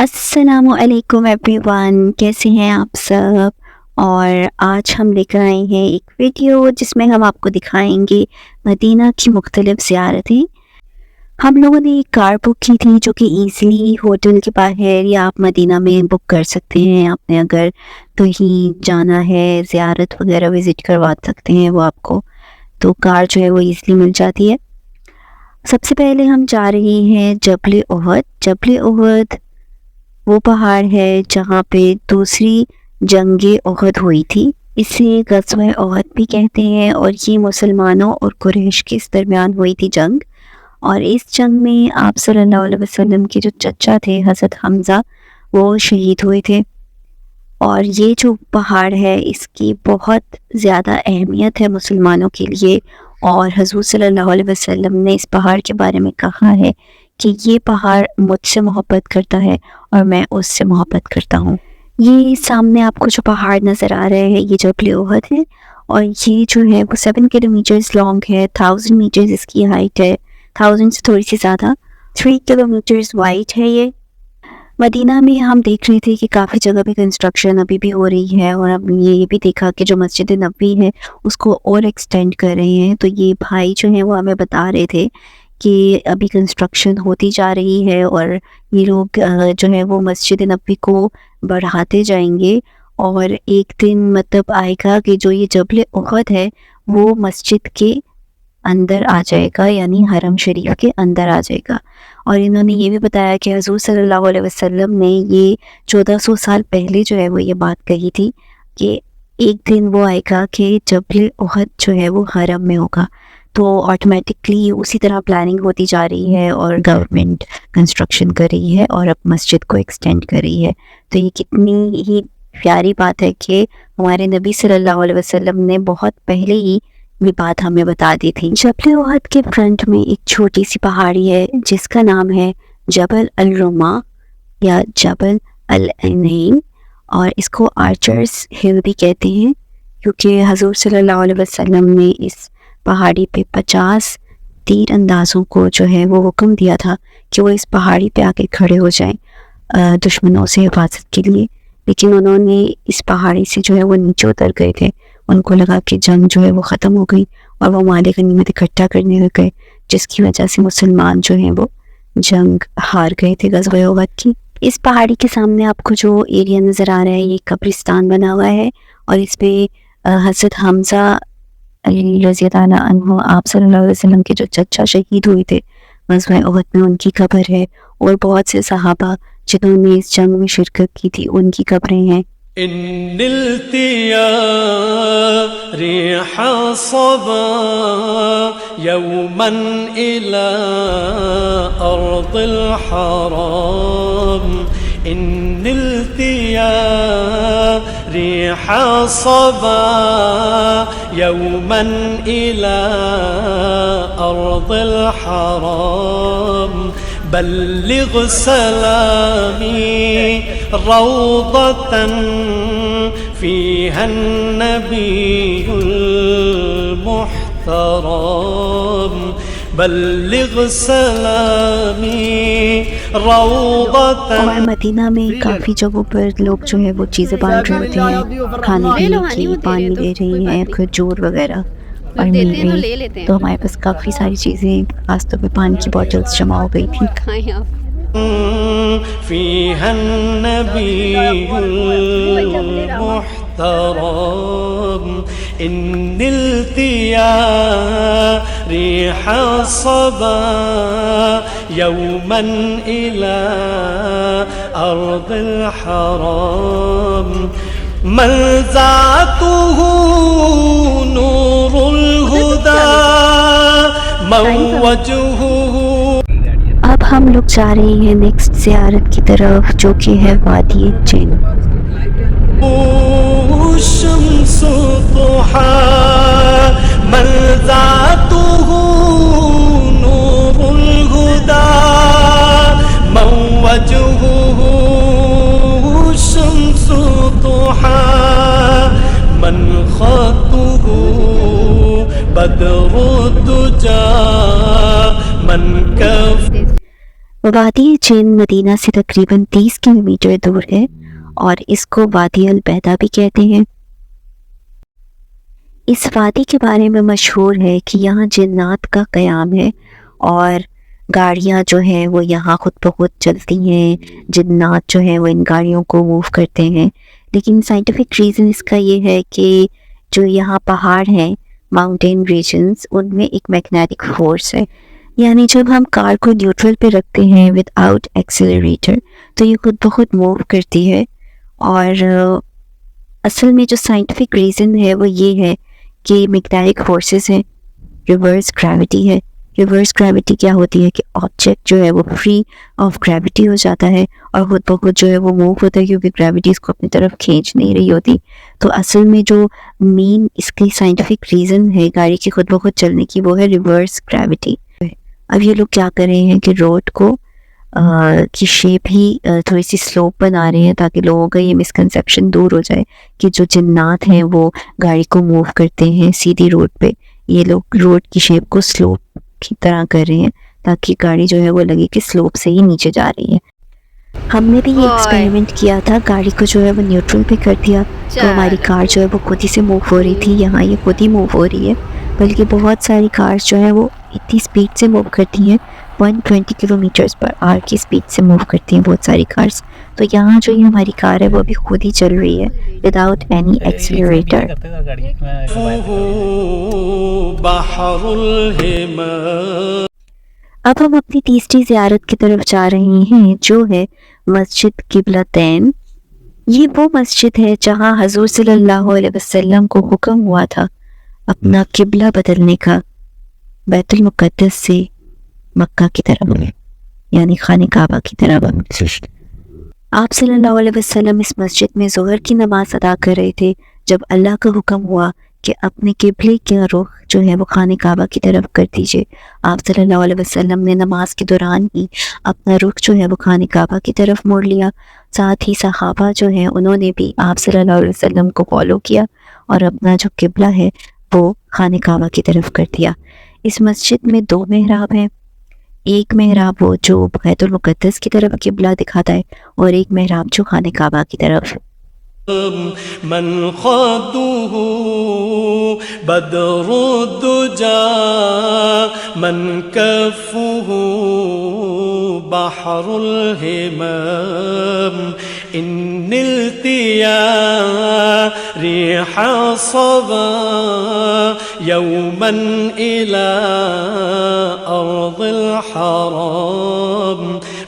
السلام علیکم every one, کیسے ہیں آپ سب؟ اور آج ہم لے کر آئے ہیں ایک ویڈیو جس میں ہم آپ کو دکھائیں گے مدینہ کی مختلف زیارتیں۔ ہم لوگوں نے ایک کار بک کی تھی جو کہ ایزیلی ہوٹل کے باہر یا آپ مدینہ میں بک کر سکتے ہیں۔ آپ نے اگر کہیں جانا ہے، زیارت وغیرہ وزٹ کروا سکتے ہیں وہ آپ کو، تو کار جو ہے وہ ایزیلی مل جاتی ہے۔ سب سے پہلے ہم جا رہے ہیں جبل احد۔ جبل احد وہ پہاڑ ہے جہاں پہ دوسری جنگ احد ہوئی تھی۔ اسے غزوہ احد بھی کہتے ہیں، اور یہ مسلمانوں اور قریش کے درمیان ہوئی تھی جنگ۔ اور اس جنگ میں آپ صلی اللہ علیہ وسلم کے جو چچا تھے حضرت حمزہ، وہ شہید ہوئے تھے۔ اور یہ جو پہاڑ ہے اس کی بہت زیادہ اہمیت ہے مسلمانوں کے لیے، اور حضور صلی اللہ علیہ وسلم نے اس پہاڑ کے بارے میں کہا ہے کہ یہ پہاڑ مجھ سے محبت کرتا ہے اور میں اس سے محبت کرتا ہوں۔ یہ سامنے آپ کو جو پہاڑ نظر آ رہے ہیں یہ جبل احد ہے، اور یہ جو ہے وہ 7 کلومیٹرز لانگ ہے، 1000 میٹرز اس کی ہائٹ ہے، 1000 سے تھوڑی سی زیادہ، 3 کلومیٹرز وائڈ ہے۔ یہ مدینہ میں ہم دیکھ رہے تھے کہ کافی جگہ پہ کنسٹرکشن ابھی بھی ہو رہی ہے، اور اب یہ بھی دیکھا کہ جو مسجد نبوی ہے اس کو اور ایکسٹینڈ کر رہے ہیں۔ تو یہ بھائی جو ہیں وہ ہمیں بتا رہے تھے کہ ابھی کنسٹرکشن ہوتی جا رہی ہے، اور یہ لوگ جو ہے وہ مسجد نبوی کو بڑھاتے جائیں گے، اور ایک دن مطلب آئے گا کہ جو یہ جبل احد ہے وہ مسجد کے اندر آ جائے گا، یعنی حرم شریف کے اندر آ جائے گا۔ اور انہوں نے یہ بھی بتایا کہ حضور صلی اللہ علیہ وسلم نے یہ 1400 سال پہلے جو ہے وہ یہ بات کہی تھی کہ ایک دن وہ آئے گا کہ جبل احد جو ہے وہ حرم میں ہوگا۔ تو آٹومیٹکلی اسی طرح پلاننگ ہوتی جا رہی ہے، اور گورنمنٹ کنسٹرکشن کر رہی ہے اور اب مسجد کو ایکسٹینڈ کر رہی ہے۔ تو یہ کتنی ہی پیاری بات ہے کہ ہمارے نبی صلی اللہ علیہ وسلم نے بہت پہلے ہی یہ بات ہمیں بتا دی تھی۔ جبل احد کے فرنٹ میں ایک چھوٹی سی پہاڑی ہے جس کا نام ہے جبل الرما یا جبل العنین، اور اس کو آرچرز ہل بھی کہتے ہیں، کیونکہ حضور صلی اللہ علیہ وسلم نے اس پہاڑی پہ 50 تیر اندازوں کو جو ہے وہ حکم دیا تھا کہ وہ اس پہاڑی پہ آ کے کھڑے ہو جائیں دشمنوں سے حفاظت کے لیے، لیکن انہوں نے اس پہاڑی سے جو ہے وہ نیچے اتر گئے تھے۔ ان کو لگا کہ جنگ جو ہے وہ ختم ہو گئی، اور وہ مال غنیمت اکٹھا کرنے لگ گئے، جس کی وجہ سے مسلمان جو ہیں وہ جنگ ہار گئے تھے غزوہ احد کی۔ اس پہاڑی کے سامنے آپ کو جو ایریا نظر آ رہا ہے یہ قبرستان بنا ہوا ہے، اور اس پہ حضرت حمزہ رضی اللہ عنہ، آپ صلی اللہ علیہ وسلم کے جو چچا شہید ہوئے تھے غزوہ احد میں، ان کی قبر ہے، اور بہت سے صحابہ جنہوں نے اس جنگ میں شرکت کی تھی ان کی قبریں ہیں۔ إن نلت يا ريح صبا يوما إلى أرض الحرام، إن نلت يا ريح صبا يوما إلى أرض الحرام، بلغ سلامي روضة فيها النبي المحترم، بلغ سلامي روضة۔ اور مدینہ میں کافی جگہوں پر لوگ جو ہے وہ چیزیں بانٹ رہے ہوتے ہیں، کھانے پینے کی، پانی دے رہی ہیں، کھجور وغیرہ اور میوے۔ تو ہمارے پاس کافی ساری چیزیں، خاص طور پہ پانی کی بوٹلز جمع ہو گئی تھی۔ فيها النبي المحترم، إن نلت يا ريح صبا يوما إلى أرض الحرام، ملذاته نور الهدى موجه۔ اب ہم لوگ جا رہے ہیں نیکسٹ زیارت کی طرف، جو کہ ہے وادی جن۔ الشمس ضحى ملذاته نور الهدى موجه، الشمس ضحى من خطه بدر الدجى من كف۔ وادی جن مدینہ سے تقریباً 30 کلومیٹر دور ہے اور اس کو وادی البیدہ بھی کہتے ہیں۔ اس وادی کے بارے میں مشہور ہے کہ یہاں جنات کا قیام ہے اور گاڑیاں جو ہیں وہ یہاں خود بخود چلتی ہیں، جنات جو ہیں وہ ان گاڑیوں کو موو کرتے ہیں۔ لیکن سائنٹیفک ریزن اس کا یہ ہے کہ جو یہاں پہاڑ ہیں، ماؤنٹین ریجنز، ان میں ایک میگنیٹک فورس ہے، یعنی جب ہم کار کو نیوٹرل پہ رکھتے ہیں ود آؤٹ ایکسیلریٹر تو یہ خود بخود موو کرتی ہے۔ اور اصل میں جو سائنٹیفک ریزن ہے وہ یہ ہے کہ میگنیٹک فورسز ہیں، ریورس گریوٹی ہے۔ ریورس گریوٹی کیا ہوتی ہے کہ آبجیکٹ جو ہے وہ فری آف گریوٹی ہو جاتا ہے اور خود بخود جو ہے وہ موو ہوتا ہے کیونکہ گریوٹی اس کو اپنی طرف کھینچ نہیں رہی ہوتی۔ تو اصل میں جو مین اس کی سائنٹیفک ریزن ہے گاڑی کی خود بخود چلنے کی وہ ہے ریورس گریوٹی۔ اب یہ لوگ کیا کر رہے ہیں کہ روڈ کو کی شیپ ہی تھوڑی سی سلوپ بنا رہے ہیں تاکہ لوگوں کا یہ مسکنسیپشن دور ہو جائے کہ جو جنات ہیں وہ گاڑی کو موو کرتے ہیں سیدھی روڈ پہ، یہ لوگ روڈ کی شیپ کو سلوپ کی طرح کر رہے ہیں تاکہ گاڑی جو ہے وہ لگے کہ سلوپ سے ہی نیچے جا رہی ہے۔ ہم نے بھی یہ ایکسپیریمنٹ کیا تھا، گاڑی کو جو ہے وہ نیوٹرل پہ کر دیا تو ہماری کار جو ہے وہ خود ہی سے موو ہو رہی تھی۔ یہاں یہ خود ہی موو ہو رہی ہے، بلکہ بہت ساری کارز جو ہیں وہ اتنی سپیڈ سے موو کرتی ہیں، 120 کلومیٹرز پر آور کی سپیڈ سے موو کرتی ہیں بہت ساری کارز۔ تو یہاں جو یہ ہماری کار ہے وہ ابھی خود ہی چل رہی ہے وداؤٹ اینی ایکسیلریٹر۔ بحر الہما۔ اب ہم اپنی تیسری زیارت کی طرف جا رہے ہیں جو ہے مسجد قبلتین۔ یہ وہ مسجد ہے جہاں حضور صلی اللہ علیہ وسلم کو حکم ہوا تھا اپنا قبلہ بدلنے کا، بیت المقدس سے مکہ کی طرف، یعنی خانہ کعبہ کی طرف۔ آپ صلی اللہ علیہ وسلم اس مسجد میں ظہر کی نماز ادا کر رہے تھے جب اللہ کا حکم ہوا کہ اپنے قبلے کا رخ جو ہے وہ خانہ کعبہ کی طرف کر دیجئے۔ آپ صلی اللہ علیہ وسلم نے نماز کے دوران ہی اپنا رخ جو ہے وہ خانہ کعبہ کی طرف موڑ لیا، ساتھ ہی صحابہ جو ہیں انہوں نے بھی آپ صلی اللہ علیہ وسلم کو فالو کیا اور اپنا جو قبلہ ہے وہ خانہ کعبہ کی طرف کر دیا۔ اس مسجد میں 2 محراب ہیں، ایک محراب وہ جو بیت المقدس کی طرف قبلہ دکھاتا ہے اور ایک محراب جو خانہ کعبہ کی طرف۔ من خده بدر الدجى من كفه بحر الهمام إن نلت يا ريح صبا يوما إلى أرض الحرام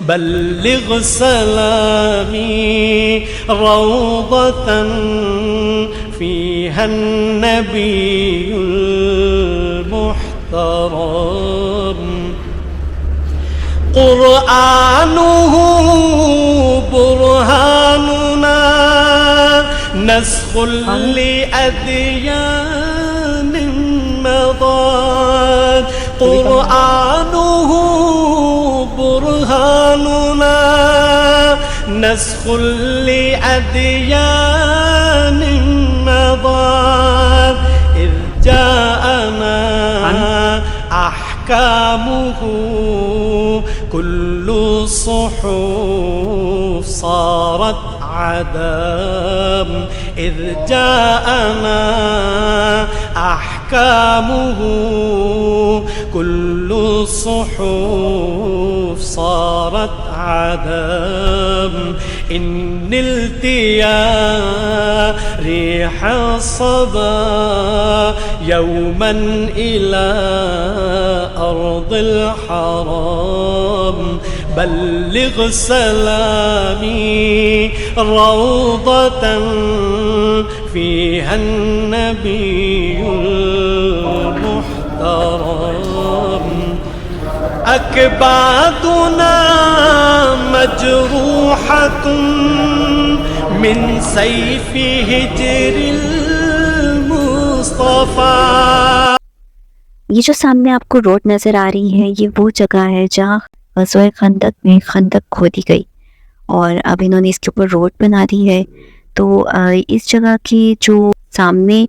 بلغ سلامي روضة فيها النبي المحترم قرآنه برهاننا نسخ لأديان مضت قرآنه برهاننا نسخ لأديان مضت إذ جاءنا أحكامه كل الصحف صارت عدم إذ جاءنا أحكامه كل الصحف صارت عدم إن نلت يا ريح الصبا يوما إلى أرض الحرام بلغ سلامي روضة فيها النبي المحترم أكبادنا مجروحة من سيف هجر المصطفى۔ یہ جو سامنے آپ کو روڈ نظر آ رہی ہے یہ وہ جگہ ہے جہاں غزوہ خندق میں خندق کھودی گئی اور اب انہوں نے اس کے اوپر روڈ بنا دی ہے۔ تو اس جگہ کی جو سامنے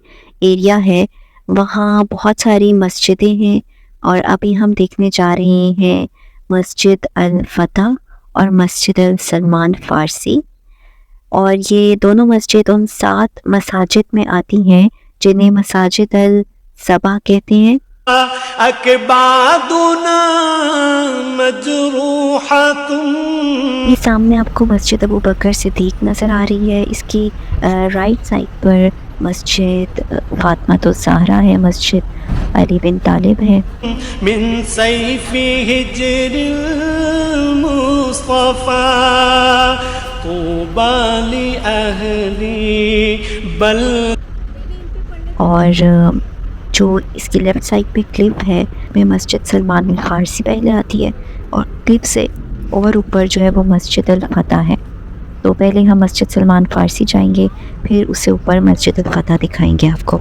ایریا ہے وہاں بہت ساری مسجدیں ہیں اور ابھی ہم دیکھنے جا رہے ہیں مسجد الفتح اور مسجد سلمان فارسی، اور یہ دونوں مسجد ان 7 مساجد میں آتی ہیں جنہیں مساجد السبع کہتے ہیں۔ اکبادنا مجروحۃ، یہ سامنے آپ کو مسجد ابو بکر صدیق نظر آ رہی ہے، اس کی رائٹ سائڈ پر مسجد فاطمۃ الزہرا ہے، مسجد علی بن طالب ہے۔ من سیف ہجر المصطفیٰ طوبی لأہلی بل۔ اور جو اس کی لیفٹ سائڈ پہ کلپ ہے میں مسجد سلمان الفارسی پہلے آتی ہے، اور کلپ سے اوپر جو ہے وہ مسجد الفتح ہے۔ تو پہلے ہم مسجد سلمان فارسی جائیں گے، پھر اس سے اوپر مسجد الفتح دکھائیں گے آپ کو۔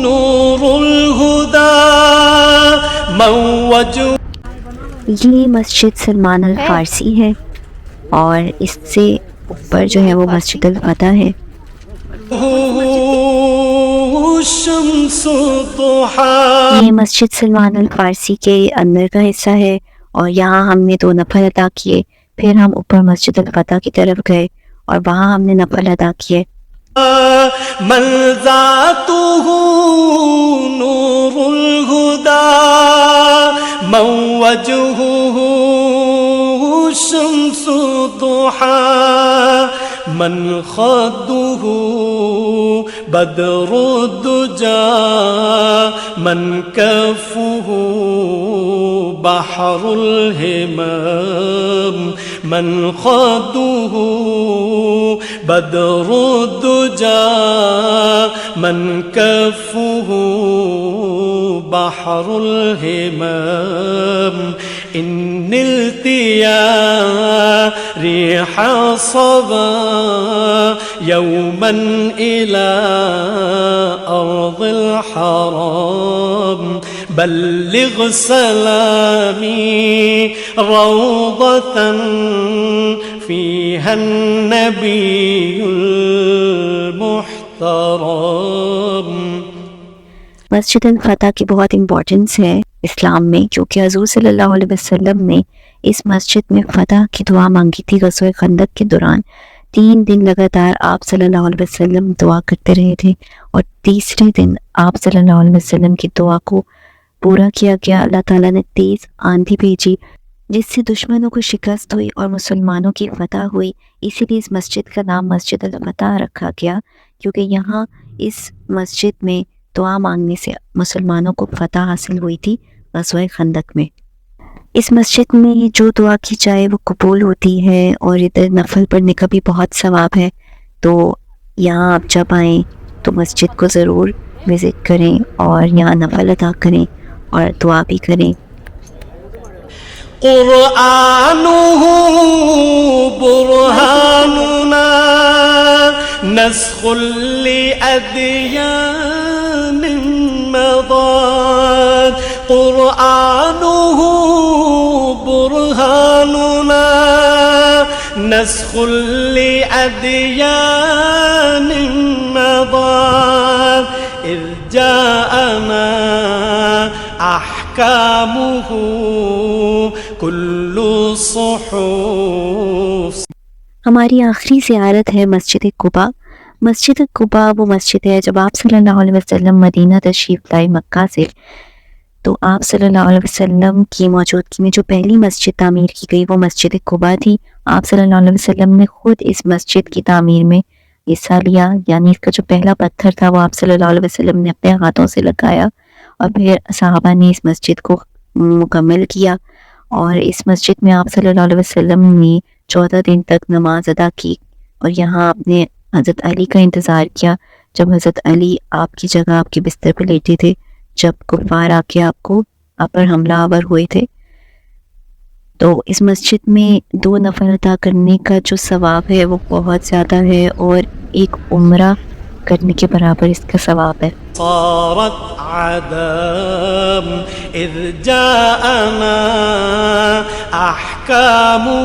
نور الہدی موج، یہ مسجد سلمان الفارسی ہے، اور اس سے اوپر جو ہے وہ مسجد الفتح ہے۔ شمس ضحیٰ، یہ مسجد سلمان الفارسی کے اندر کا حصہ ہے، اور یہاں ہم نے 2 نفل ادا کیے، پھر ہم اوپر مسجد الفتح کی طرف گئے اور وہاں ہم نے نفل ادا کیے۔ من ذاتہ نور الہدی من وجہہ شمس ضحیٰ من خدہ بدر الدجی من کفہ بحر الہمام من خدہ بدر الدجی من کفہ بحر الہمام ان التیا ریح صبا یوما الى ارض الحرام بلغ سلامی روضة فيها النبي المحترم۔ مسجد الفتح کی بہت امپورٹنس ہے اسلام میں، کیونکہ حضور صلی اللہ علیہ وسلم نے اس مسجد میں فتح کی دعا مانگی تھی غزوہ خندق کے دوران۔ 3 دن لگاتار آپ صلی اللہ علیہ وسلم دعا کرتے رہے تھے، اور تیسرے دن آپ صلی اللہ علیہ وسلم کی دعا کو پورا کیا گیا۔ اللہ تعالیٰ نے تیز آندھی بھیجی جس سے دشمنوں کو شکست ہوئی اور مسلمانوں کی فتح ہوئی۔ اسی لیے اس مسجد کا نام مسجد الفتح رکھا گیا، کیونکہ یہاں اس مسجد میں دعا مانگنے سے مسلمانوں کو فتح حاصل ہوئی تھی غزوہ خندق میں۔ اس مسجد میں جو دعا کی جائے وہ قبول ہوتی ہے، اور ادھر نفل پڑھنے کا بھی بہت ثواب ہے۔ تو یہاں آپ جب آئیں تو مسجد کو ضرور وزٹ کریں اور یہاں نفل ادا کریں اور دعا بھی کریں۔ قرآنہ برہاننا نسخ لأدیان مضاد، قرآنہ برہاننا نسخ لأدیان مضاد اذ جاءنا احکامہ کل صحف۔ ہماری آخری زیارت ہے مسجد قباء۔ مسجد قباء وہ مسجد ہے جب آپ صلی اللہ علیہ وسلم مدینہ تشریف لائے مکہ سے، تو آپ صلی اللہ علیہ وسلم کی موجودگی میں جو پہلی مسجد تعمیر کی گئی وہ مسجد قباء تھی۔ آپ صلی اللہ علیہ وسلم نے خود اس مسجد کی تعمیر میں حصہ لیا، یعنی اس کا جو پہلا پتھر تھا وہ آپ صلی اللہ علیہ وسلم نے اپنے ہاتھوں سے لگایا، اور پھر صحابہ نے اس مسجد کو مکمل کیا۔ اور اس مسجد میں آپ صلی اللہ علیہ وسلم نے 14 دن تک نماز ادا کی، اور یہاں آپ نے حضرت علی کا انتظار کیا جب حضرت علی آپ کی جگہ آپ کے بستر پہ لیٹے تھے، جب کفار آ کے آپ پر حملہ آور ہوئے تھے۔ تو اس مسجد میں 2 نفل ادا کرنے کا جو ثواب ہے وہ بہت زیادہ ہے، اور ایک عمرہ کرنے کے برابر اس کا ثواب ہے۔ صارت عدم اذ جاءنا احکامہ۔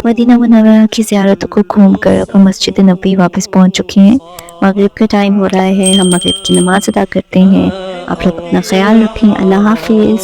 مدینہ منورہ کی زیارتوں کو گھوم کر اب ہم مسجد نبوی واپس پہنچ چکے ہیں۔ مغرب کا ٹائم ہو رہا ہے، ہم مغرب کی نماز ادا کرتے ہیں۔ آپ لوگ اپنا خیال رکھیں۔ اللہ حافظ۔